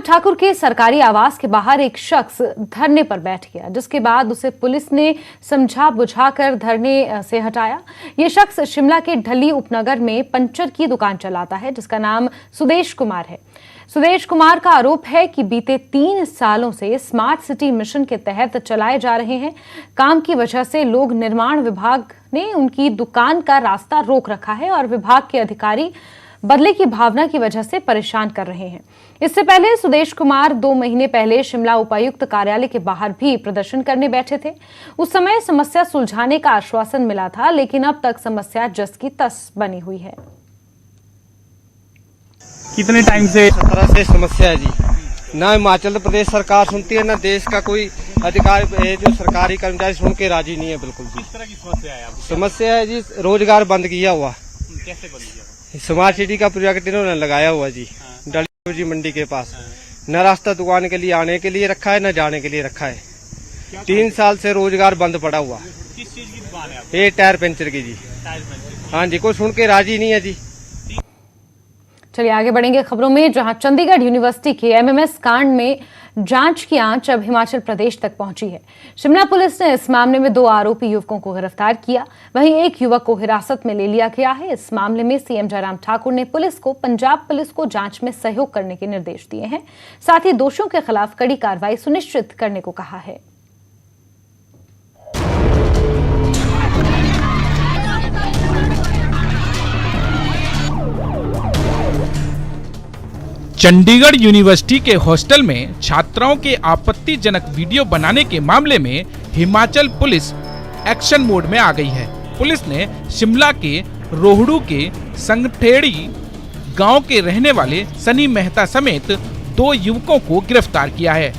ठाकुर के सरकारी आवास के बाहर एक शख्स धरने पर बैठ गया, जिसके बाद उसे पुलिस ने समझा बुझाकर धरने से हटाया। ये शख्स शिमला के ढली उपनगर में पंचर की दुकान चलाता है, जिसका नाम सुदेश कुमार है। सुदेश कुमार का आरोप है कि बीते 3 सालों से स्मार्ट सिटी मिशन के तहत चलाए जा रहे हैं काम की वजह से लोग निर्माण विभाग ने उनकी दुकान का रास्ता रोक रखा है और विभाग के अधिकारी बदले की भावना की वजह से परेशान कर रहे हैं। इससे पहले सुदेश कुमार 2 महीने पहले शिमला उपायुक्त कार्यालय के बाहर भी प्रदर्शन करने बैठे थे। उस समय समस्या सुलझाने का आश्वासन मिला था, लेकिन अब तक समस्या जस की तस बनी हुई है। कितने टाइम से 17 से समस्या है जी। ना हिमाचल प्रदेश सरकार सुनती है, ना देश का कोई अधिकारी जो सरकारी कर्मचारी सुन के राजी नहीं है बिल्कुल भी। किस तरह की समस्या है आपको? समस्या है जी, रोजगार बंद किया हुआ। कैसे बंद किया? स्मार्ट सिटी का प्रोजेक्ट इन्होंने लगाया हुआ जी, डली मंडी के पास। न रास्ता दुकान के लिए आने के लिए रखा है, न जाने के लिए रखा है। 3 साल से रोजगार बंद पड़ा हुआ। किस चीज की दुकान है आपकी? ये टायर पंचर की जी। Tyre puncture. हाँ जी, कोई सुन के राजी नहीं है जी। चलिए आगे बढ़ेंगे खबरों में, जहां चंडीगढ़ यूनिवर्सिटी के एमएमएस कांड में जांच की आंच अब हिमाचल प्रदेश तक पहुंची है। शिमला पुलिस ने इस मामले में 2 आरोपी युवकों को गिरफ्तार किया, वहीं एक युवक को हिरासत में ले लिया गया है। इस मामले में सीएम जयराम ठाकुर ने पुलिस को पंजाब पुलिस को जांच में सहयोग करने के निर्देश दिए हैं। साथ ही दोषियों के खिलाफ कड़ी कार्रवाई सुनिश्चित करने को कहा है। चंडीगढ़ यूनिवर्सिटी के हॉस्टल में छात्राओं के आपत्तिजनक वीडियो बनाने के मामले में हिमाचल पुलिस एक्शन मोड में आ गई है। पुलिस ने शिमला के रोहड़ू के संगठेड़ी गांव के रहने वाले सनी मेहता समेत 2 युवकों को गिरफ्तार किया है।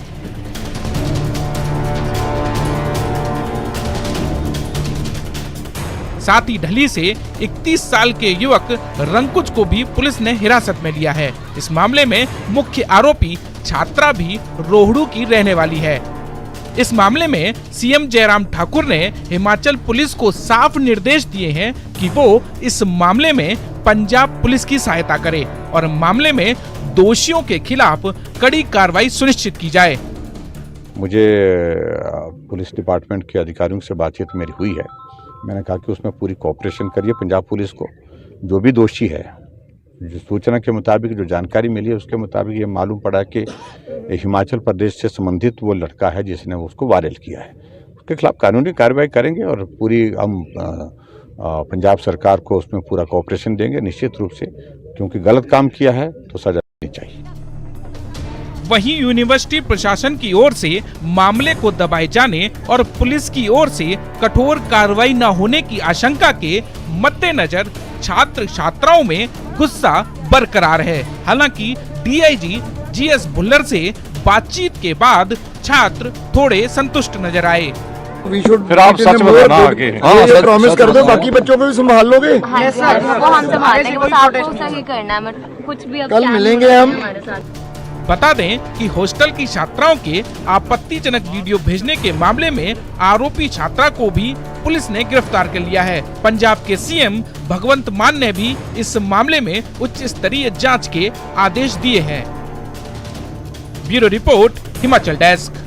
साथ ही ढली से 31 साल के युवक रंकुच को भी पुलिस ने हिरासत में लिया है। इस मामले में मुख्य आरोपी छात्रा भी रोहड़ू की रहने वाली है। इस मामले में सीएम जयराम ठाकुर ने हिमाचल पुलिस को साफ निर्देश दिए हैं कि वो इस मामले में पंजाब पुलिस की सहायता करे और मामले में दोषियों के खिलाफ कड़ी कार्रवाई सुनिश्चित की जाए। मुझे पुलिस डिपार्टमेंट के अधिकारियों से बातचीत मेरी हुई है। मैंने कहा कि उसमें पूरी कोऑपरेशन करिए पंजाब पुलिस को। जो भी दोषी है, जो सूचना के मुताबिक जो जानकारी मिली है उसके मुताबिक ये मालूम पड़ा कि हिमाचल प्रदेश से संबंधित वो लड़का है जिसने उसको वायरल किया है। उसके खिलाफ कानूनी कार्रवाई करेंगे और पूरी हम पंजाब सरकार को उसमें पूरा कोऑपरेशन देंगे निश्चित रूप से, क्योंकि गलत काम किया है तो सजा देनी चाहिए। वहीं यूनिवर्सिटी प्रशासन की ओर से मामले को दबाए जाने और पुलिस की ओर से कठोर कार्रवाई न होने की आशंका के मद्देनजर छात्र छात्राओं में गुस्सा बरकरार है। हालांकि डीआईजी जीएस भुल्लर से बातचीत के बाद छात्र थोड़े संतुष्ट नजर आए। फिर आप सच बताना आगे। ये प्रॉमिस कर दो, बाकी बच्चों को भी संभाल लोगे। हाँ सर, वो हम संभाल लेंगे, बस आपको सही करना है। कुछ भी अब कल मिलेंगे हम। बता दें कि हॉस्टल की छात्राओं के आपत्तिजनक वीडियो भेजने के मामले में आरोपी छात्रा को भी पुलिस ने गिरफ्तार कर लिया है। पंजाब के सीएम भगवंत मान ने भी इस मामले में उच्च स्तरीय जांच के आदेश दिए हैं। Bureau report, Himachal desk.